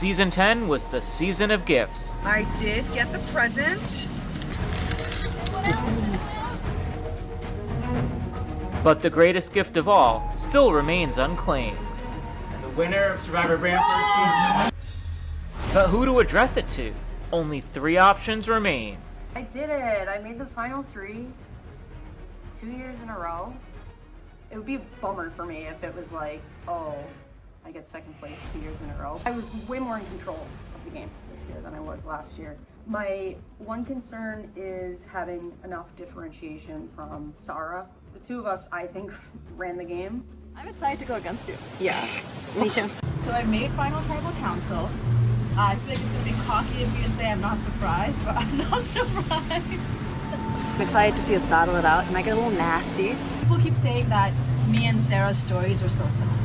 Season 10 was the season of gifts. I did get the present. But the greatest gift of all still remains unclaimed. And the winner of Survivor Branford Season 10. But who to address it to? Only 3 options remain. I did it. I made the final 3 2 years in a row. It would be a bummer for me if it was like, oh, I get second place 2 years in a row. I was way more in control of the game this year than I was last year. My one concern is having enough differentiation from Sarah. The two of us, I think, ran the game. I'm excited to go against you. Yeah, me too. So I made Final Tribal Council. I feel like it's going to be cocky of me to say I'm not surprised, but I'm not surprised. I'm excited to see us battle it out. It might get a little nasty. People keep saying that me and Sarah's stories are so similar.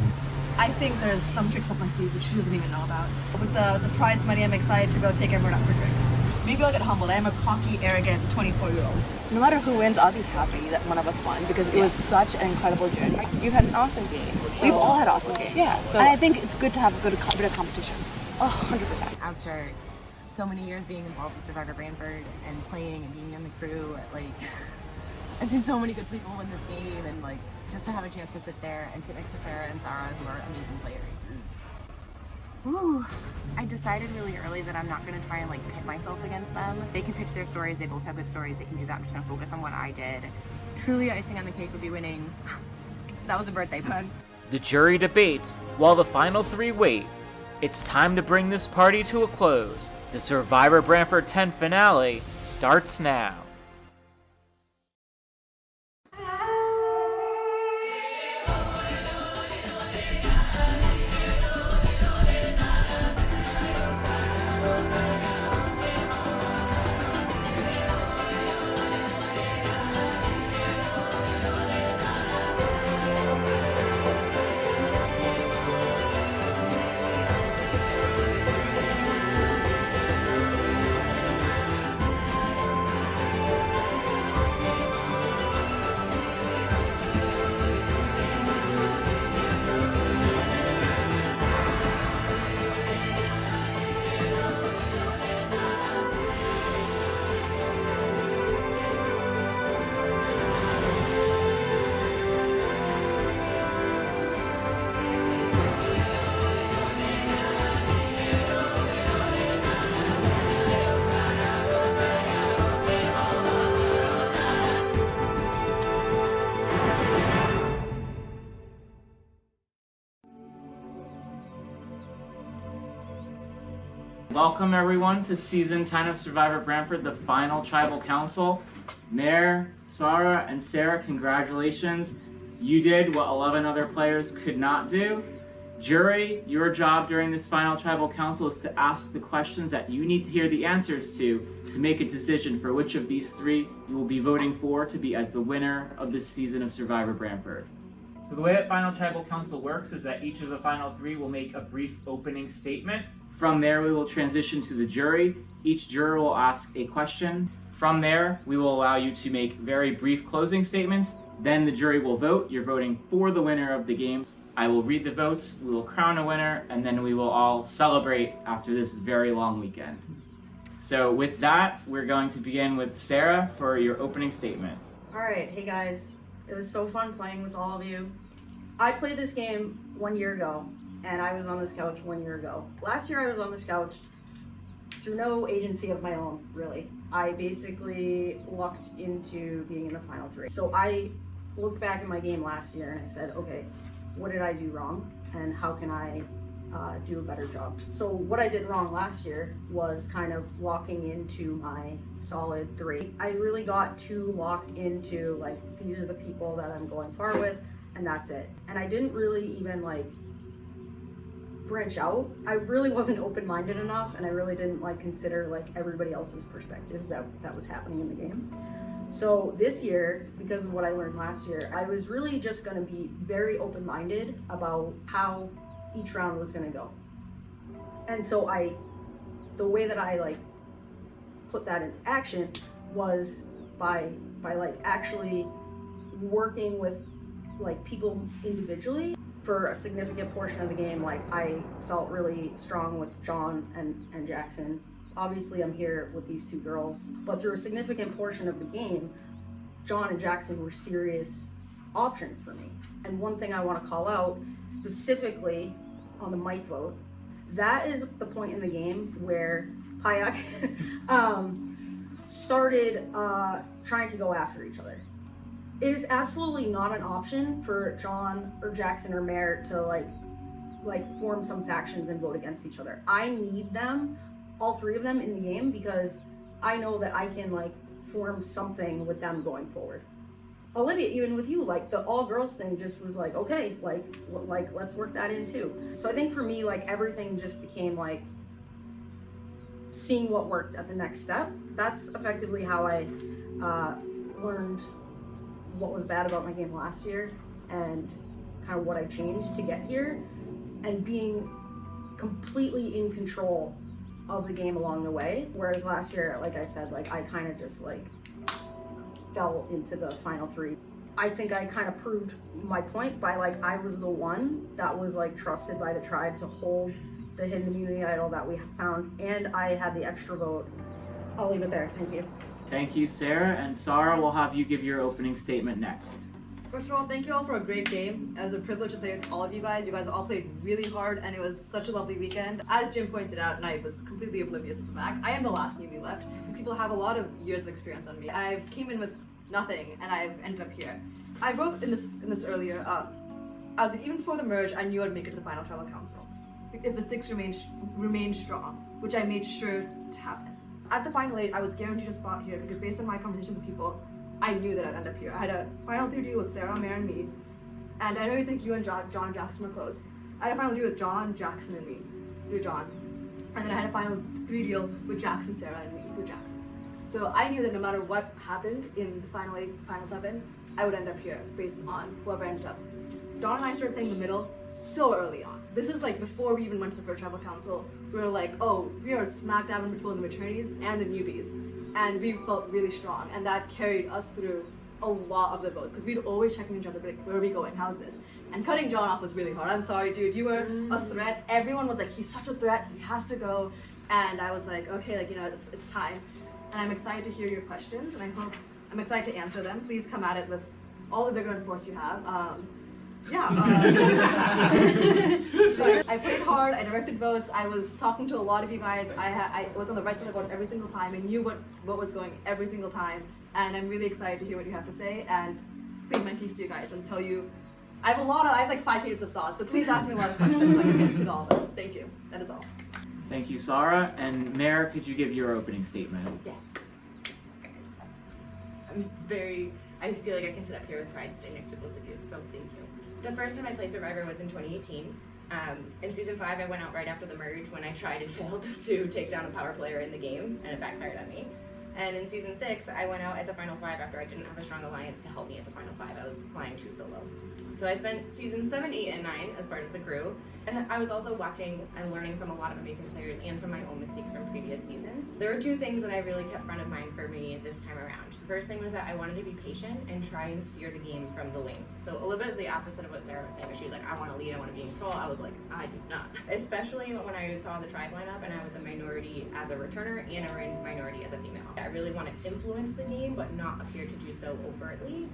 I think there's some tricks up my sleeve which she doesn't even know about. With the prize money, I'm excited to go take everyone out for drinks. Maybe I'll get humbled. I am a cocky, arrogant 24-year-old. No matter who wins, I'll be happy that one of us won because it was such an incredible journey. You've had an awesome game. We've all had awesome games. Yeah. So, and I think it's good to have a bit of competition. Oh, 100%. After so many years being involved with Survivor Branford and playing and being on the crew, like, I've seen so many good people win this game, and like, just to have a chance to sit there and sit next to Sarah and Zara, who are amazing players, is... Ooh. I decided really early that I'm not going to try and like pit myself against them. They can pitch their stories, they both have good stories, they can do that. I'm just going to focus on what I did. Truly, icing on the cake would be winning. That was a birthday pun. The jury debates while the final 3 wait. It's time to bring this party to a close. The Survivor Branford 10 finale starts now. Welcome everyone to Season 10 of Survivor Branford, the final Tribal Council. Mayor, Sarah, and Sarah, congratulations. You did what 11 other players could not do. Jury, your job during this final Tribal Council is to ask the questions that you need to hear the answers to make a decision for which of these 3 you will be voting for to be as the winner of this season of Survivor Branford. So the way that final Tribal Council works is that each of the final 3 will make a brief opening statement. From there, we will transition to the jury. Each juror will ask a question. From there, we will allow you to make very brief closing statements. Then the jury will vote. You're voting for the winner of the game. I will read the votes, we will crown a winner, and then we will all celebrate after this very long weekend. So with that, we're going to begin with Sarah for your opening statement. Alright, hey guys. It was so fun playing with all of you. I played this game 1 year ago. And I was on this couch 1 year ago. Last year I was on this couch through no agency of my own, really. I basically lucked into being in the final 3. So I looked back at my game last year and I said, okay, what did I do wrong? And how can I do a better job? So what I did wrong last year was kind of walking into my solid 3. I really got too locked into like, these are the people that I'm going far with, and that's it. And I didn't really even like branch out. I really wasn't open-minded enough, and I really didn't like consider like everybody else's perspectives that was happening in the game. So this year, because of what I learned last year, I was really just going to be very open-minded about how each round was going to go. And so the way that I like put that into action was by like actually working with like people individually for a significant portion of the game, like I felt really strong with John and Jackson. Obviously I'm here with these two girls, but through a significant portion of the game, John and Jackson were serious options for me. And one thing I want to call out, specifically on the mic vote, that is the point in the game where Payak started trying to go after each other. It is absolutely not an option for John or Jackson or Mare to like form some factions and vote against each other. I need them, all three of them, in the game because I know that I can like form something with them going forward. Olivia, even with you, like the all girls thing just was like, okay, like let's work that in too. So I think for me, like everything just became like seeing what worked at the next step. That's effectively how I learned what was bad about my game last year and kind of what I changed to get here, and being completely in control of the game along the way. Whereas last year, like I said, like I kind of just like fell into the final three. I think I kind of proved my point by like I was the one that was like trusted by the tribe to hold the hidden immunity idol that we found, and I had the extra vote. I'll leave it there. Thank you. Thank you, Sarah. And Sarah, we'll have you give your opening statement next. First of all, thank you all for a great game. It was a privilege to play with all of you guys. You guys all played really hard, and it was such a lovely weekend. As Jim pointed out, and I was completely oblivious of the fact, I am the last newbie left. These people have a lot of years of experience on me. I came in with nothing, and I've ended up here. I wrote in this earlier. I was like, even before the merge, I knew I'd make it to the final tribal council if the six remained strong, which I made sure to happen. At the final 8, I was guaranteed a spot here because based on my conversations with people, I knew that I'd end up here. I had a final 3 deal with Sarah, Mare, and me, and I know you think you and John and Jackson were close. I had a final deal with John, Jackson, and me through John, and then I had a final 3 deal with Jackson, Sarah, and me through Jackson. So I knew that no matter what happened in the final 8, final 7, I would end up here based on whoever ended up. Dawn and I started playing the middle so early on. This is like before we even went to the first tribal council. We were like, oh, we are smack dab in between the maternities and the newbies. And we felt really strong, and that carried us through a lot of the votes, because we'd always check in each other, like, where are we going, how's this? And cutting John off was really hard. I'm sorry, dude, you were a threat. Everyone was like, he's such a threat, he has to go. And I was like, okay, like, you know, it's time. And I'm excited to hear your questions, and I'm excited to answer them. Please come at it with all the vigor and force you have. So I played hard, I directed votes, I was talking to a lot of you guys, I was on the right side of the board every single time, and knew what was going every single time, and I'm really excited to hear what you have to say, and please my piece to you guys, and tell you, I have like 5 pages of thoughts, so please ask me a lot of questions so I can get to all of them. Thank you, that is all. Thank you, Sarah. And Mare, could you give your opening statement? Yes. I feel like I can sit up here with pride sitting next to both of you, so thank you. The first time I played Survivor was in 2018. In season 5, I went out right after the merge when I tried and failed to take down a power player in the game, and it backfired on me. And in season 6, I went out at the final 5 after I didn't have a strong alliance to help me at the final 5. I was flying true solo. So I spent season 7, 8, and 9 as part of the crew. And I was also watching and learning from a lot of amazing players and from my own mistakes from previous seasons. There were 2 things that I really kept front of mind for me this time around. The first thing was that I wanted to be patient and try and steer the game from the wings. So a little bit the opposite of what Sarah was saying. She was like, I want to lead, I want to be in control. I was like, I do not. Especially when I saw the tribe lineup and I was a minority as a returner and a minority as a female. I really want to influence the game, but not appear to do so overtly.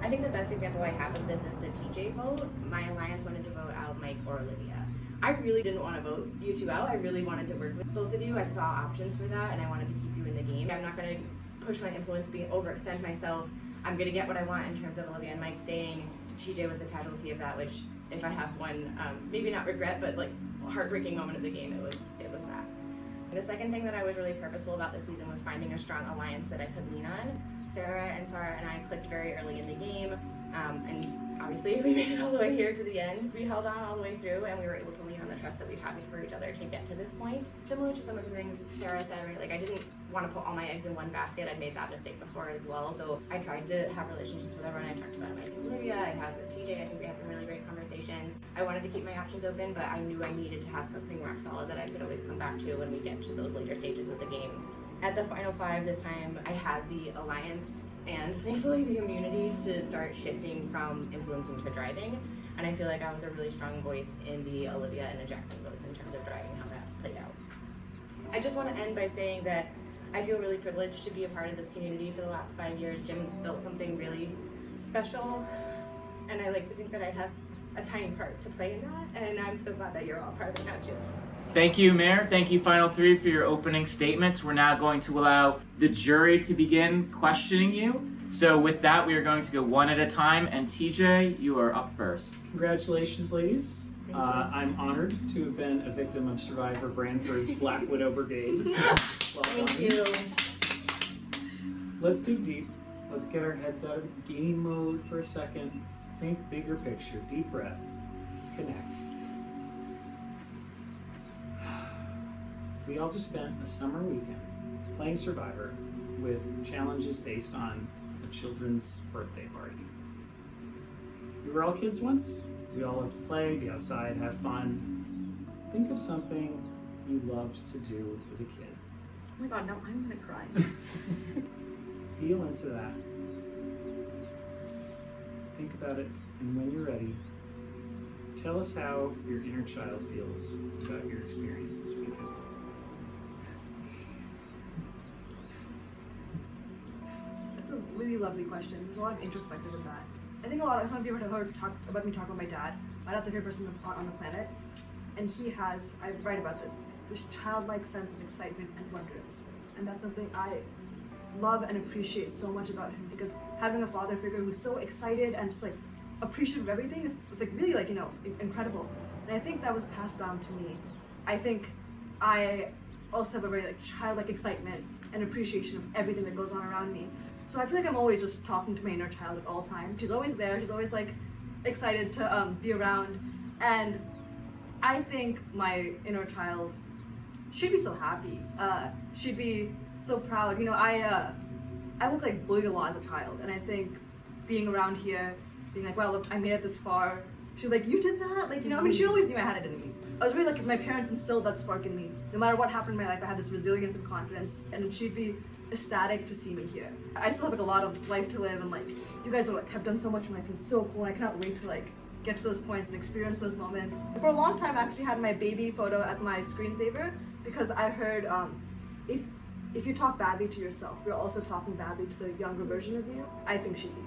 I think the best example I have of this is the TJ vote. My alliance wanted to vote out Mike or Olivia. I really didn't want to vote you 2 out. I really wanted to work with both of you. I saw options for that, and I wanted to keep you in the game. I'm not going to push my influence, overextend myself. I'm going to get what I want in terms of Olivia and Mike staying. TJ was the casualty of that, which if I have one, maybe not regret, but like heartbreaking moment of the game, it was that. The second thing that I was really purposeful about this season was finding a strong alliance that I could lean on. Sarah and I clicked very early in the game, and obviously we made it all the way here to the end. We held on all the way through, and we were able to lean on the trust that we had for each other to get to this point. Similar to some of the things Sarah said, right? Like I didn't want to put all my eggs in one basket. I'd made that mistake before as well, so I tried to have relationships with everyone. I talked about Mike and Olivia, I had with TJ, I think we had some really great conversations. I wanted to keep my options open, but I knew I needed to have something rock solid that I could always come back to when we get to those later stages of the game. At the final 5 this time, I had the alliance and thankfully the immunity to start shifting from influencing to driving. And I feel like I was a really strong voice in the Olivia and the Jackson votes in terms of driving how that played out. I just want to end by saying that I feel really privileged to be a part of this community for the last 5 years. Jim's built something really special, and I like to think that I have a tiny part to play in that, and I'm so glad that you're all part of it now too. Thank you, Mayor. Thank you, Final Three, for your opening statements. We're now going to allow the jury to begin questioning you. So with that, we are going to go one at a time, and TJ, you are up first. Congratulations, ladies. I'm honored to have been a victim of Survivor Branford's Black Widow Brigade. Well Thank done. you. Let's dig deep. Let's get our heads out of game mode for a second. Think bigger picture. Deep breath. Let's connect. We all just spent a summer weekend playing Survivor with challenges based on a children's birthday party. We were all kids once. We all loved to play, be outside, have fun. Think of something you loved to do as a kid. Oh my god, no, I'm gonna cry. Feel into that. Think about it, and when you're ready, tell us how your inner child feels about your experience this weekend. That's a really lovely question. There's a lot of introspective in that. I think a lot of some of you have heard talk about me talk about my dad. My dad's a favorite person on the planet, and he has, I write about this childlike sense of excitement and wonder in this film. And that's something I love and appreciate so much about him, because having a father figure who's so excited and just like appreciative of everything is like really like, you know, incredible. And I think that was passed down to me. I think I also have a very like childlike excitement and appreciation of everything that goes on around me. So I feel like I'm always just talking to my inner child at all times. She's always there. She's always like excited to be around. And I think my inner child should be so happy. She'd be so proud. You know, I was like bullied a lot as a child, and I think being around here, being like, wow, look, I made it this far. She's like, you did that? Like, you know, I mean, she always knew I had it in me. I was really lucky because my parents instilled that spark in me. No matter what happened in my life, I had this resilience and confidence, and she'd be ecstatic to see me here. I still have like a lot of life to live, and like you guys are, like, have done so much in life, and it's so cool. And I cannot wait to like get to those points and experience those moments. For a long time, I actually had my baby photo as my screensaver, because I heard if you talk badly to yourself, you're also talking badly to the younger version of you. I think she'd be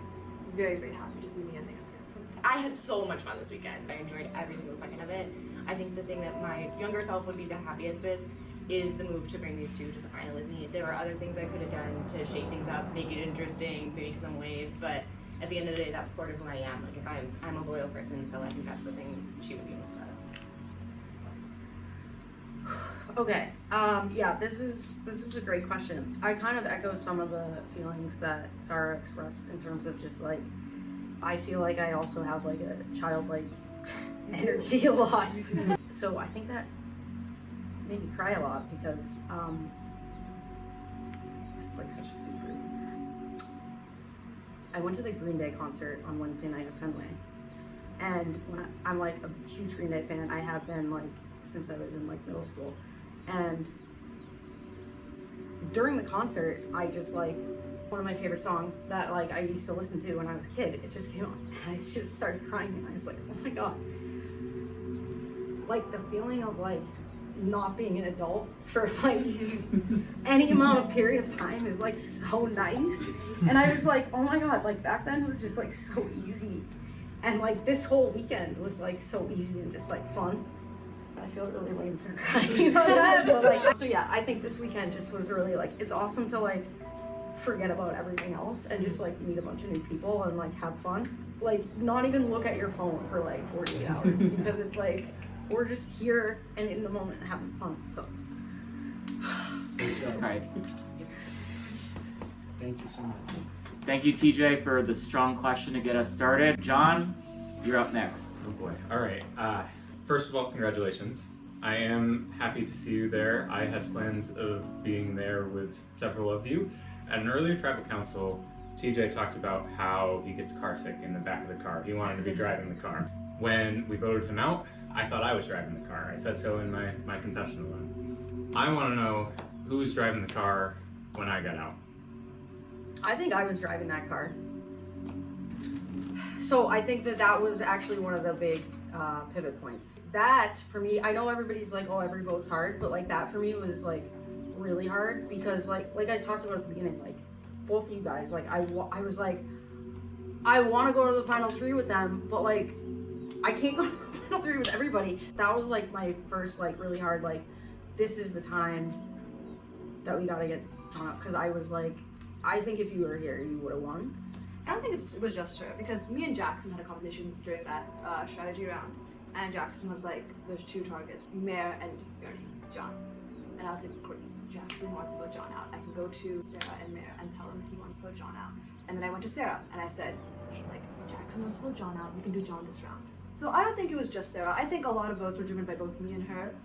very, very happy to see me ending up here. I had so much fun this weekend. I enjoyed every single second of it. I think the thing that my younger self would be the happiest with is the move to bring these two to the final with me. There were other things I could have done to shake things up, make it interesting, make some waves, but at the end of the day, that's part of who I am. Like, if I'm a loyal person, so I think that's the thing she would be most proud of. Okay, yeah, this is a great question. I kind of echo some of the feelings that Sarah expressed in terms of just like, I feel like I also have like a childlike energy a lot. So I think that made me cry a lot because it's like such a sweet reason. I went to the Green Day concert on Wednesday night at Fenway, and I'm like a huge Green Day fan. I have been like since I was in like middle school, and during the concert, I just like one of my favorite songs that like I used to listen to when I was a kid. It just came on, and I just started crying, and I was like, oh my god. Like the feeling of like not being an adult for like any amount of period of time is like so nice. And I was like, oh my god, like back then it was just like so easy. And like this whole weekend was like so easy and just like fun. I feel really lame for crying about that, but like, so yeah, I think this weekend just was really like, it's awesome to like forget about everything else and just like meet a bunch of new people and like have fun. Like not even look at your phone for like 48 hours because it's like, we're just here and in the moment having fun, so. All right. Thank you so much. Thank you, TJ, for the strong question to get us started. John, you're up next. Oh boy. All right. First of all, congratulations. I am happy to see you there. I had plans of being there with several of you. At an earlier tribal council, TJ talked about how he gets car sick in the back of the car. He wanted to be driving the car. When we voted him out, I thought I was driving the car. I said so in my confessional one. I want to know who's driving the car when I got out. I think I was driving that car. So I think that was actually one of the big pivot points. That for me, I know everybody's like, oh, every vote's hard, but like that for me was like really hard because like I talked about at the beginning, like both of you guys, like I was like, I want to go to the final three with them, but like I can't go to the final three with everybody. That was like my first like really hard, like this is the time that we gotta get John up, because I was like, I think if you were here, you would have won. I don't think it was just her, because me and Jackson had a competition during that strategy round, and Jackson was like, there's two targets, Mare and John. And I was like, great, Jackson wants to vote John out. I can go to Sarah and Mare and tell them he wants to vote John out. And then I went to Sarah, and I said, hey, like, Jackson wants to vote John out, we can do John this round. So I don't think it was just Sarah. I think a lot of votes were driven by both me and her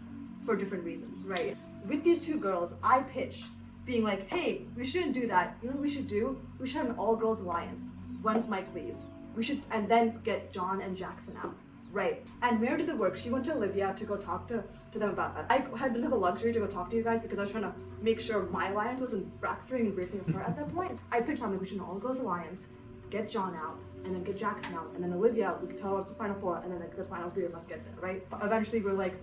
for different reasons, right? With these two girls, I pitched being like, hey, we shouldn't do that. You know what we should do? We should have an all-girls alliance once Mike leaves. We should, and then get John and Jackson out, right? And Mare did the work. She went to Olivia to go talk to them about that. I had the luxury to go talk to you guys because I was trying to make sure my alliance wasn't fracturing and breaking apart at that point. I pitched something, we should an all-girls alliance, get John out, and then get Jackson out, and then Olivia, we could tell her it's the final four, and then like the final three of us get there, right? Eventually we're like,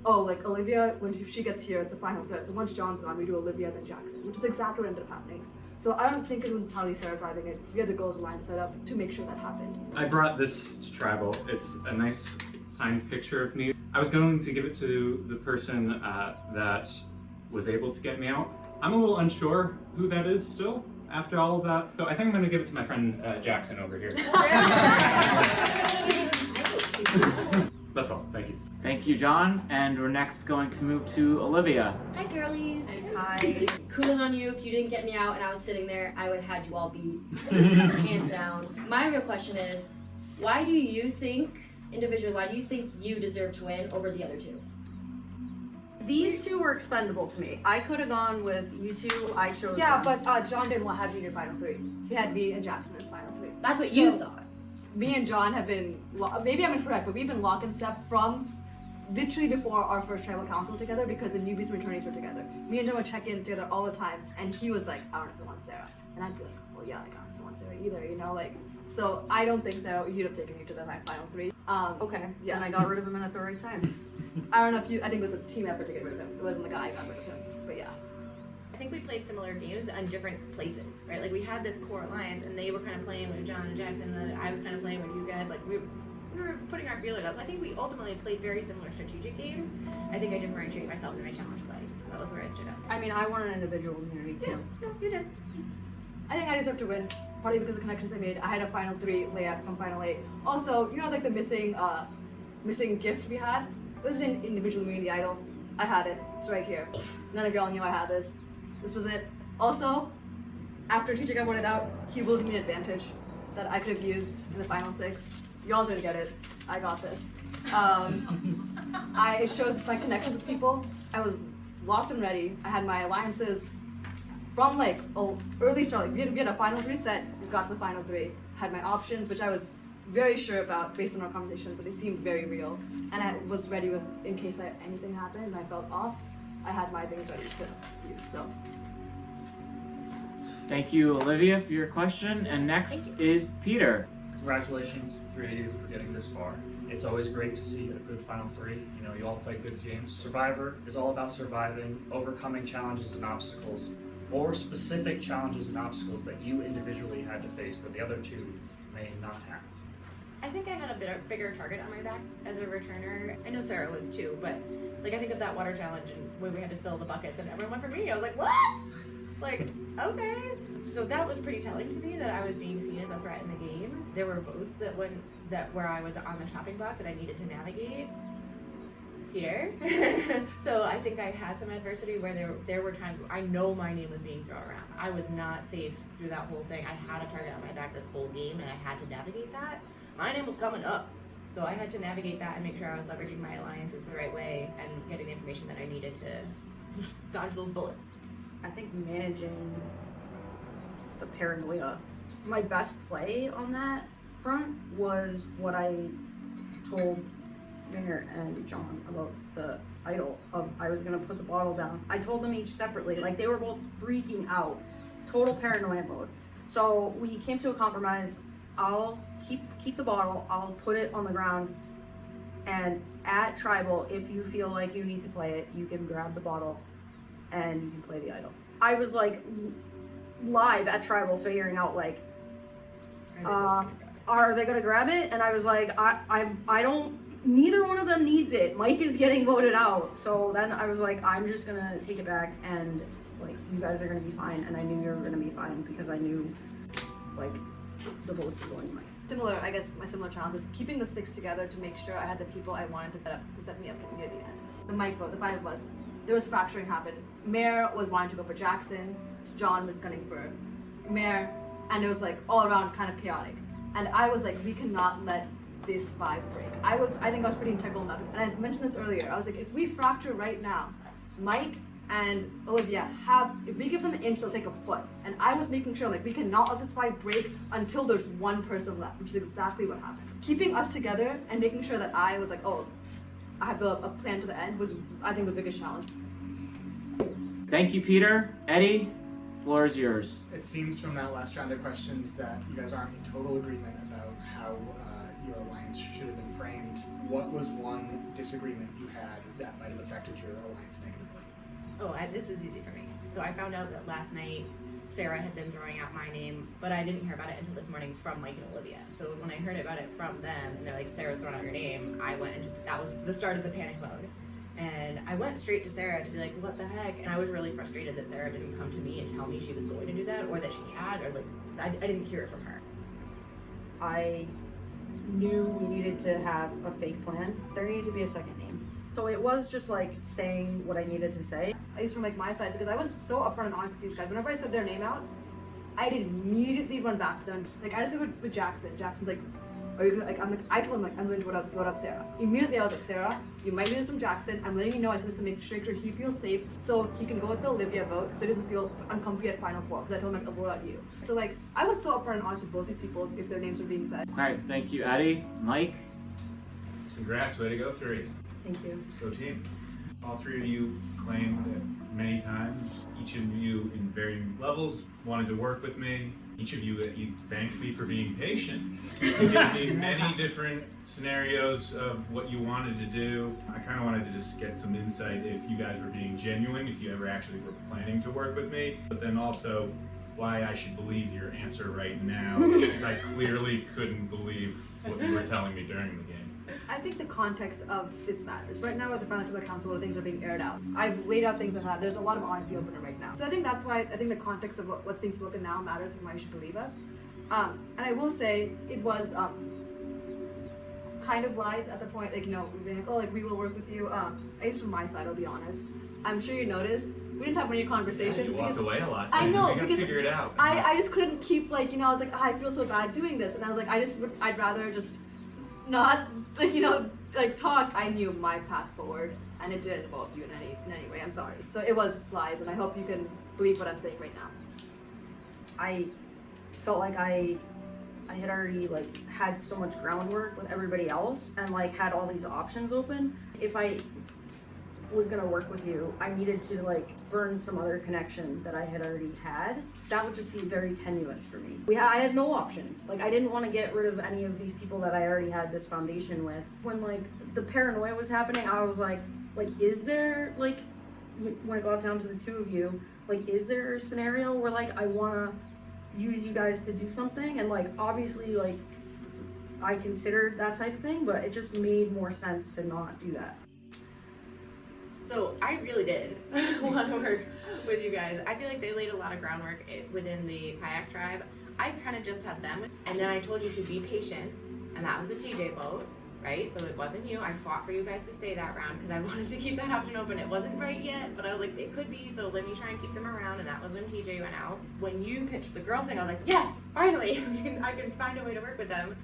oh, like Olivia, when she gets here, it's a final threat. So once John's gone, we do Olivia, then Jackson, which is exactly what ended up happening. So I don't think it was entirely Sarah driving it. We had the girls' line set up to make sure that happened. I brought this to Tribal. It's a nice signed picture of me. I was going to give it to the person that was able to get me out. I'm a little unsure who that is still after all of that. So I think I'm going to give it to my friend Jackson over here. That's all. Thank you. Thank you, John. And we're next going to move to Olivia. Hi, girlies. Hi. Kudos on you. If you didn't get me out and I was sitting there, I would have had you all beat. Hands down. My real question is, why do you think, individually, why do you think you deserve to win over the other two? These two were expendable to me. I could have gone with you two. I chose Yeah, them. but John didn't want to have you in your final three. He had me and Jackson as final three. That's what you thought. Me and John have been, maybe I'm incorrect, but we've been lock and step from literally before our first tribal council together because the newbies and returnees were together. Me and John would check in together all the time, and he was like, I don't know if I want Sarah. And I'd be like, well, yeah, like, I don't know if I want Sarah either, you know, like, so I don't think Sarah, you'd have taken you to the final three. Okay. Yeah. And I got rid of him in at the right time. I don't know if I think it was a team effort to get rid of him. It wasn't the guy I got rid of him, but yeah. I think we played similar games on different places, right? Like we had this core alliance, and they were kind of playing with John and Jackson, and I was kind of playing with you guys. Like we were putting our feelers out. So I think we ultimately played very similar strategic games. I think I differentiate myself in my challenge play. That was where I stood out. I mean, I won an individual immunity too. No, you did. I think I deserve to win, partly because of the connections I made. I had a final three layout from final eight. Also, you know, like the missing gift we had? It was an individual immunity idol. I had it. It's right here. None of y'all knew I had this. This was it. Also, after TJ got voted out, he willed me an advantage that I could have used in the final six. Y'all didn't get it. I got this. It shows my connections with people. I was locked and ready. I had my alliances from like early start. Like, we had a final three set. We got to the final three. Had my options, which I was very sure about based on our conversations, but they seemed very real. And I was ready with, in case anything happened and I felt off, I had my things ready to use, so. Thank you, Olivia, for your question. And next is Peter. Congratulations, three of you, for getting this far. It's always great to see a good final three. You know, you all play good games. Survivor is all about surviving, overcoming challenges and obstacles, or specific challenges and obstacles that you individually had to face that the other two may not have. I think I had a bigger target on my back as a returner. I know Sarah was too, but like I think of that water challenge and when we had to fill the buckets and everyone went for me. I was like, what? Like, okay. So that was pretty telling to me that I was being seen as a threat in the game. There were votes where I was on the chopping block that I needed to navigate. Here. So I think I had some adversity where there were times where I know my name was being thrown around. I was not safe through that whole thing. I had a target on my back this whole game and I had to navigate that. My name was coming up. So I had to navigate that and make sure I was leveraging my alliances the right way and getting the information that I needed to dodge those bullets. I think managing the paranoia. My best play on that front was what I told Mayor and John about the idol of I was gonna put the bottle down. I told them each separately, like they were both freaking out, total paranoia mode. So we came to a compromise. I'll keep the bottle, I'll put it on the ground, and at Tribal, if you feel like you need to play it, you can grab the bottle and you can play the idol. I was like live at Tribal figuring out like, are they gonna grab it? And I was like, I don't, neither one of them needs it. Mike is getting voted out. So then I was like, I'm just gonna take it back and like, you guys are gonna be fine. And I knew you were gonna be fine because I knew like the votes were going to Mike. Similar, I guess my similar challenge is keeping the six together to make sure I had the people I wanted to set me up near the end. The Mike vote, the 5 of us, there was fracturing happened. Mayor was wanting to go for Jackson, John was gunning for Mayor, and it was like all around kind of chaotic. And I was like, we cannot let this 5 break. I think I was pretty integral enough, and I mentioned this earlier. I was like, if we fracture right now, Mike and Olivia if we give them an inch, they'll take a foot. And I was making sure, like, we cannot let this 5 break until there's one person left, which is exactly what happened. Keeping us together and making sure that I was like, oh, I have a plan to the end was, I think, the biggest challenge. Thank you, Peter. Eddie, floor is yours. It seems from that last round of questions that you guys aren't in total agreement about how your alliance should have been framed. What was one disagreement you had that might have affected your alliance negatively? Oh, this is easy for me. So I found out that last night Sarah had been throwing out my name, but I didn't hear about it until this morning from Mike and Olivia. So when I heard about it from them, and they're like, Sarah's throwing out your name, I went into, that was the start of the panic mode. And I went straight to Sarah to be like, what the heck? And I was really frustrated that Sarah didn't come to me and tell me she was going to do that, or that she had, or like, I didn't hear it from her. I knew we needed to have a fake plan. There needed to be a second name. So it was just like saying what I needed to say. At least from like my side, because I was so upfront and honest with these guys. Whenever I said their name out, I did immediately run back to them. Like I did it with Jackson. Jackson's like, are you gonna, like, I told him like, I'm going to vote out Sarah. Immediately I was like, Sarah, you might need this from Jackson. I'm letting you know, I said this to make sure he feels safe, so he can go with the Olivia vote, so he doesn't feel uncomfy at Final Four, because I told him like, I'll vote out you. So like, I was so upfront and honest with both these people if their names were being said. All right, thank you, Eddie. Mike? Congrats, way to go, 3. Thank you. Go team. All 3 of you claimed that many times. Each of you in varying levels wanted to work with me. Each of you thanked me for being patient. You gave me many different scenarios of what you wanted to do. I kind of wanted to just get some insight if you guys were being genuine, if you ever actually were planning to work with me, but then also why I should believe your answer right now, since I clearly couldn't believe what you were telling me during the game. I think the context of this matters. Right now at the Financial Council, where things are being aired out, I've laid out things I've had. There's a lot of honesty opener right now. So I think that's why I think the context of what's being spoken now matters and why you should believe us. And I will say it was kind of lies at the point, like, you know, being like, oh, like, we will work with you. At least from my side, I'll be honest. I'm sure you noticed, we didn't have many conversations. Yeah, you walked away a lot, so I know, we gotta because figure it out. I just couldn't keep, like, you know, I was like, oh, I feel so bad doing this. And I was like, I'd rather just not, like, you know, like, talk. I knew my path forward, and it didn't involve you in any way. I'm sorry. So it was lies, and I hope you can believe what I'm saying right now. I felt like I had already like had so much groundwork with everybody else and like had all these options open. If I was gonna work with you, I needed to like burn some other connection that I had already had. That would just be very tenuous for me. I had no options. Like I didn't want to get rid of any of these people that I already had this foundation with. When like the paranoia was happening, I was like is there like, when it got down to the 2 of you, like is there a scenario where like I wanna use you guys to do something? And like obviously like I considered that type of thing, but it just made more sense to not do that. So I really did want to work with you guys. I feel like they laid a lot of groundwork within the kayak tribe. I kind of just had them, and then I told you to be patient, and that was the TJ vote, right? So it wasn't you. I fought for you guys to stay that round because I wanted to keep that option open. It wasn't right yet, but I was like, it could be, so let me try and keep them around, and that was when TJ went out. When you pitched the girl thing, I was like, yes, finally, I can find a way to work with them.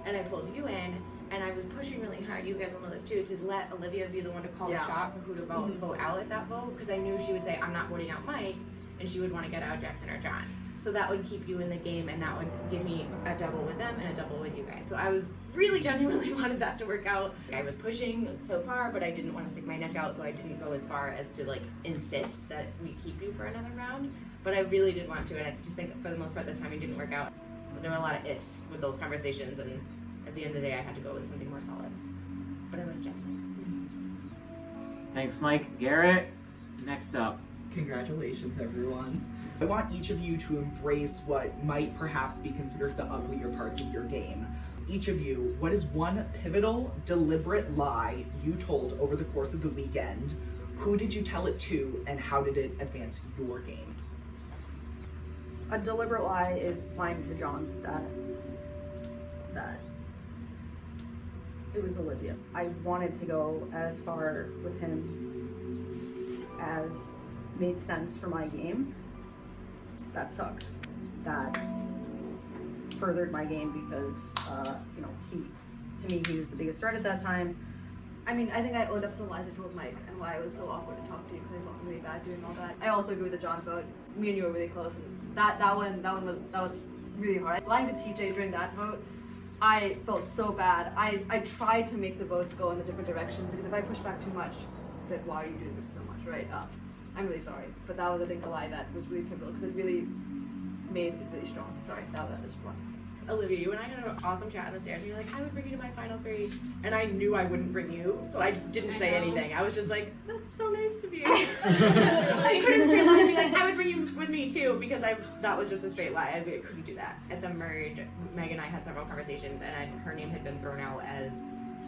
And I pulled you in, and I was pushing really hard, you guys will know this too, to let Olivia be the one to call the shot for who to vote out at that vote, because I knew she would say, I'm not voting out Mike, and she would want to get out Jackson or John. So that would keep you in the game, and that would give me a double with them and a double with you guys. So I was really genuinely wanted that to work out. I was pushing so far, but I didn't want to stick my neck out, so I didn't go as far as to like insist that we keep you for another round. But I really did want to, and I just think for the most part the timing didn't work out. there were a lot of ifs with those conversations, and at the end of the day, I had to go with something more solid. But it was Jeff. Thanks, Mike. Garrett, next up. Congratulations, everyone. I want each of you to embrace what might perhaps be considered the uglier parts of your game. Each of you, what is one pivotal, deliberate lie you told over the course of the weekend? Who did you tell it to, and how did it advance your game? A deliberate lie is lying to John that it was Olivia. I wanted to go as far with him as made sense for my game. That sucks. That furthered my game because, to me, he was the biggest threat at that time. I mean, I think I owned up to the lies I told Mike and why I was so awkward to talk to you because I felt really bad doing all that. I also agree with the John vote. Me and you were really close, and that was really hard. Lying to TJ during that vote, I felt so bad. I tried to make the votes go in a different direction because if I push back too much, then why are you doing this so much, right? I'm really sorry, but that was, I think, the lie that was really pivotal because it really made it really strong. Sorry, that was wrong. Olivia, you and I had an awesome chat on the stairs. And you're like, I would bring you to my final three, and I knew I wouldn't bring you, so I didn't say anything. I was just like, that's so nice to be. I couldn't straight lie and be like, I would bring you with me too, because that was just a straight lie. I couldn't do that. At the merge, Meg and I had several conversations, and her name had been thrown out as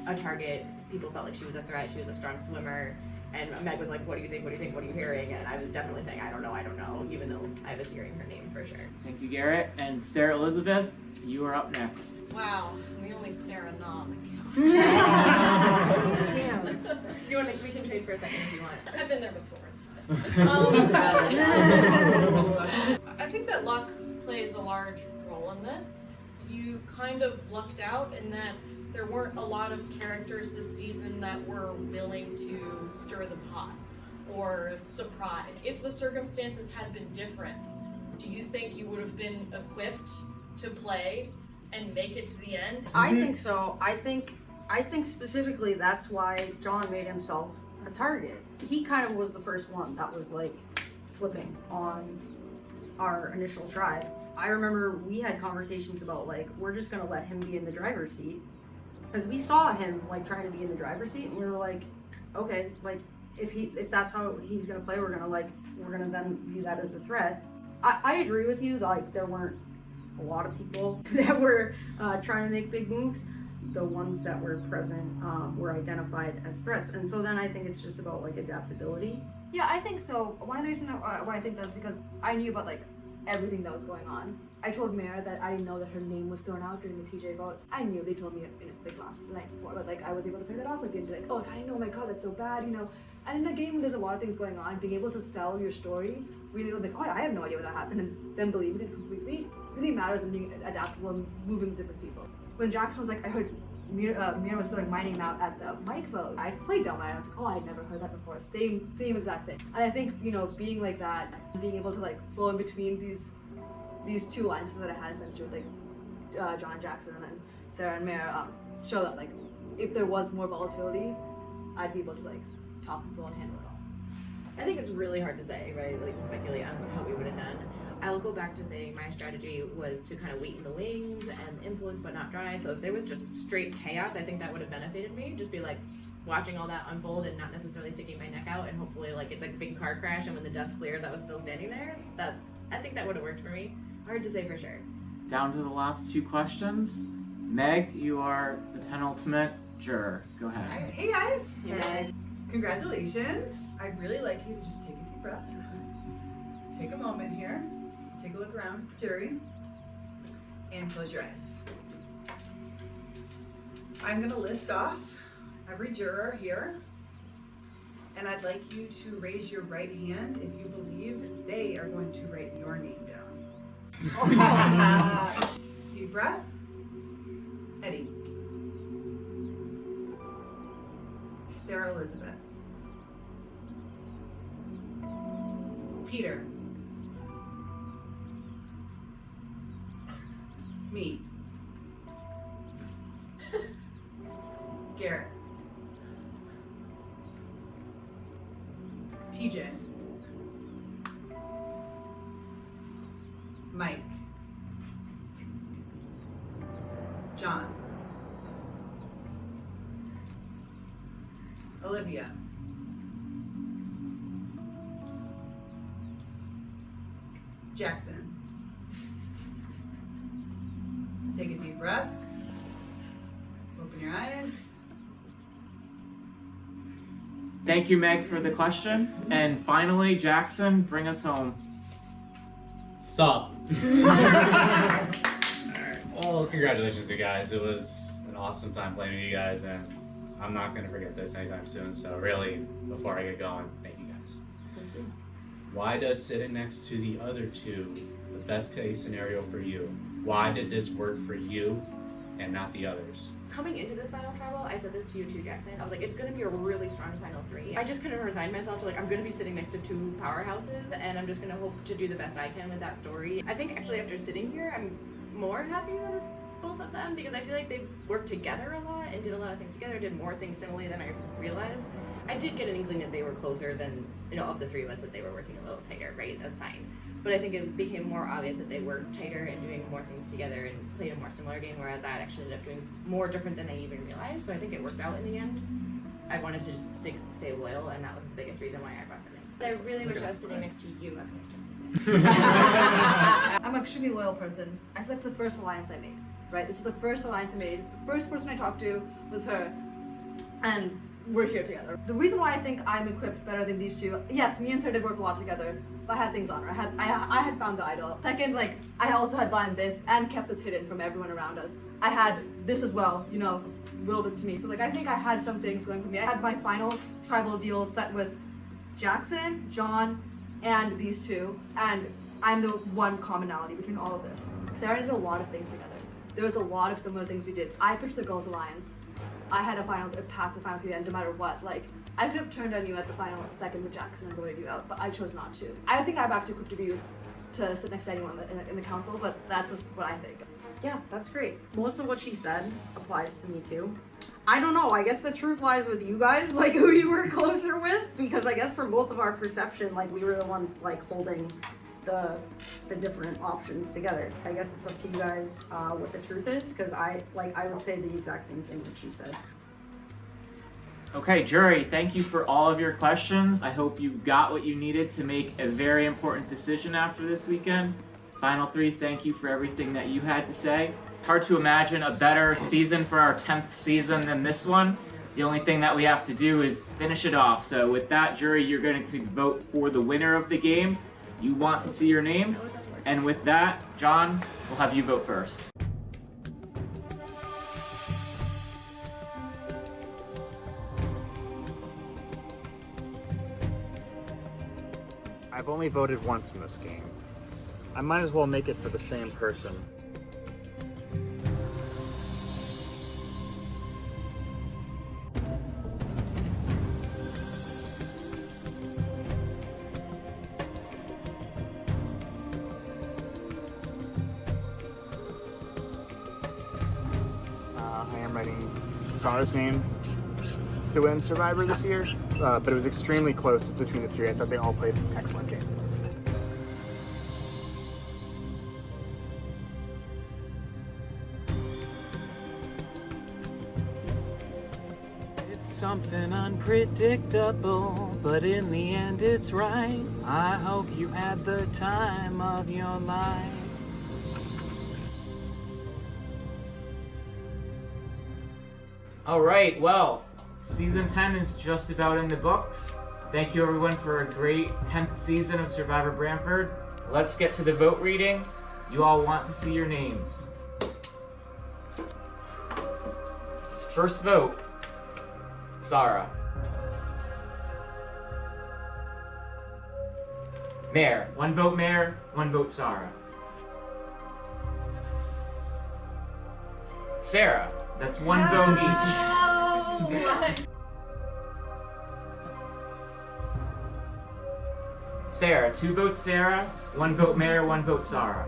a target. People felt like she was a threat. She was a strong swimmer. And Meg was like, what do you think? What do you think? What are you hearing? And I was definitely saying, I don't know, even though I was hearing her name for sure. Thank you, Garrett. And Sarah Elizabeth, you are up next. Wow, the only Sarah not on Damn. We can trade for a second if you want. I've been there before, it's fine. I think that luck plays a large role in this. You kind of lucked out in that there weren't a lot of characters this season that were willing to stir the pot or surprise. If the circumstances had been different, do you think you would have been equipped to play and make it to the end? I think so. I think specifically that's why John made himself a target. He kind of was the first one that was like flipping on our initial try. I remember we had conversations about like, we're just gonna let him be in the driver's seat. Because we saw him like trying to be in the driver's seat, and we were like, okay, like if that's how he's gonna play, we're gonna then view that as a threat. I agree with you. Like there weren't a lot of people that were trying to make big moves. The ones that were present were identified as threats, and so then I think it's just about like adaptability. Yeah, I think so. One of the reasons why I think that's because I knew about like everything that was going on. I told Mara that I didn't know that her name was thrown out during the TJ vote. I knew they told me in like last night before, but like I was able to play that off. Like didn't be like, oh, I didn't know. My God, that's so bad, you know. And in the game, when there's a lot of things going on, being able to sell your story, really like, oh, I have no idea what that happened, and then believing it completely really matters and being adaptable and moving with different people. When Jackson was like, I heard Mira was throwing my name out at the mic vote. I played dumb. I was like, oh, I'd never heard that before. Same exact thing. And I think being like that, being able to like flow in between these two lines that I had essentially with like John and Jackson and then Sarah and Mara show that like if there was more volatility, I'd be able to like talk people and handle it all. I think it's really hard to say, right? Like to speculate on how we would have done. I'll go back to saying my strategy was to kind of wait in the wings and influence but not drive. So if there was just straight chaos, I think that would have benefited me. Just be like watching all that unfold and not necessarily sticking my neck out, and hopefully like it's like a big car crash and when the dust clears I was still standing there. I think that would have worked for me. Hard to say for sure. Down to the last two questions. Meg, you are the penultimate juror. Go ahead. Hey guys. Hey, Meg. Congratulations. I'd really like you to just take a deep breath. Take a moment here. Take a look around, jury, and close your eyes. I'm gonna list off every juror here, and I'd like you to raise your right hand if you believe they are going to write your name down. Deep breath. Eddie. Sarah Elizabeth. Peter. Me. Garrett. TJ. Mike. Olivia. Jackson. Take a deep breath. Open your eyes. Thank you, Meg, for the question. And finally, Jackson, bring us home. Sup? Well, congratulations, you guys. It was an awesome time playing with you guys, and I'm not going to forget this anytime soon. So really, before I get going, thank you guys. Thank you. Why does sitting next to the other two the best case scenario for you? Why did this work for you and not the others? Coming into this final tribal, I said this to you too, Jackson. I was like, it's gonna be a really strong final three. I just couldn't resign myself to like, I'm gonna be sitting next to two powerhouses and I'm just gonna hope to do the best I can with that story. I think actually after sitting here, I'm more happy with both of them because I feel like they worked together a lot and did a lot of things together, did more things similarly than I realized. I did get an inkling that they were closer than, of the three of us, that they were working a little tighter, right? That's fine. But I think it became more obvious that they worked tighter and doing more things together and played a more similar game, whereas I actually ended up doing more different than I even realized. So I think it worked out in the end. I wanted to just stay loyal, and that was the biggest reason why I brought them in. But I really wish I was sitting next to you. I'm an extremely loyal person. I selected the first alliance I made, right? This is the first alliance I made. The first person I talked to was her, and we're here together. The reason why I think I'm equipped better than these two, yes, me and Sarah did work a lot together, but I had things on her. I had found the idol. Second, like, I also had gotten this and kept this hidden from everyone around us. I had this as well, willed it to me. So like, I think I had some things going for me. I had my final tribal deal set with Jackson, John, and these two, and I'm the one commonality between all of this. Sarah did a lot of things together. There was a lot of similar things we did. I pitched the Girls Alliance. I had a path to final three, and no matter what, like, I could have turned on you at the final second with Jackson and voted you out, but I chose not to. I think I'm actually equipped to be to sit next to anyone in the council, but that's just what I think. Yeah, that's great. Most of what she said applies to me too. I don't know, I guess the truth lies with you guys, like who you were closer with, because I guess from both of our perception, like we were the ones like holding the different options together. I guess it's up to you guys what the truth is, because I would say the exact same thing that she said. Okay, jury, thank you for all of your questions. I hope you got what you needed to make a very important decision after this weekend. Final three, thank you for everything that you had to say. Hard to imagine a better season for our 10th season than this one. The only thing that we have to do is finish it off. So with that, jury, you're going to vote for the winner of the game. You want to see your names. And with that, John, we'll have you vote first. I've only voted once in this game. I might as well make it for the same person. I am writing Sarah's name to win Survivor this year, but it was extremely close between the three. I thought they all played an excellent game. It's something unpredictable, but in the end it's right. I hope you had the time of your life. All right, well, season 10 is just about in the books. Thank you everyone for a great 10th season of Survivor Branford. Let's get to the vote reading. You all want to see your names. First vote, Sarah. Mayor, one vote Mayor, one vote Sarah. Sarah, that's one vote each. Sarah, 2 votes Sarah, 1 vote Mayor, 1 vote Sarah.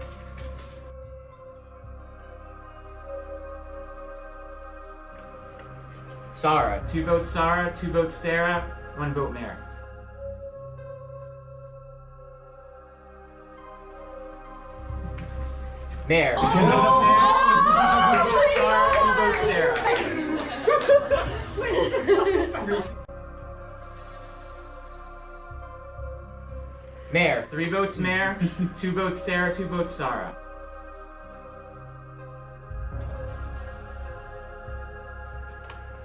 Sarah, 2 votes Sarah, 2 votes Sarah, 1 vote Mayor. Mayor, 2 votes Mayor, 2 votes Sarah, 2 votes Sarah. Mayor, 3 votes Mayor, 2 votes Sarah, 2 votes Sarah.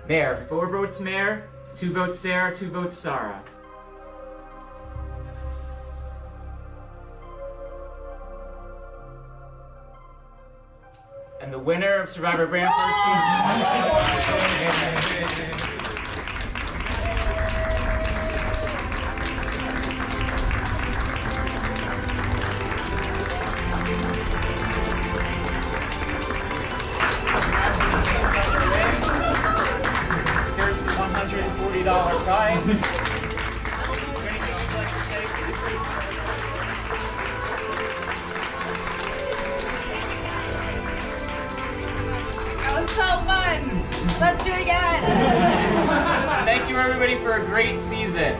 Mayor, 4 votes Mayor, 2 votes Sarah, 2 votes Sarah. And the winner of Survivor Branford here's the $140 prize. Is there anything you'd like to say for the free? That was so fun. Let's do it again. Thank you everybody for a great season.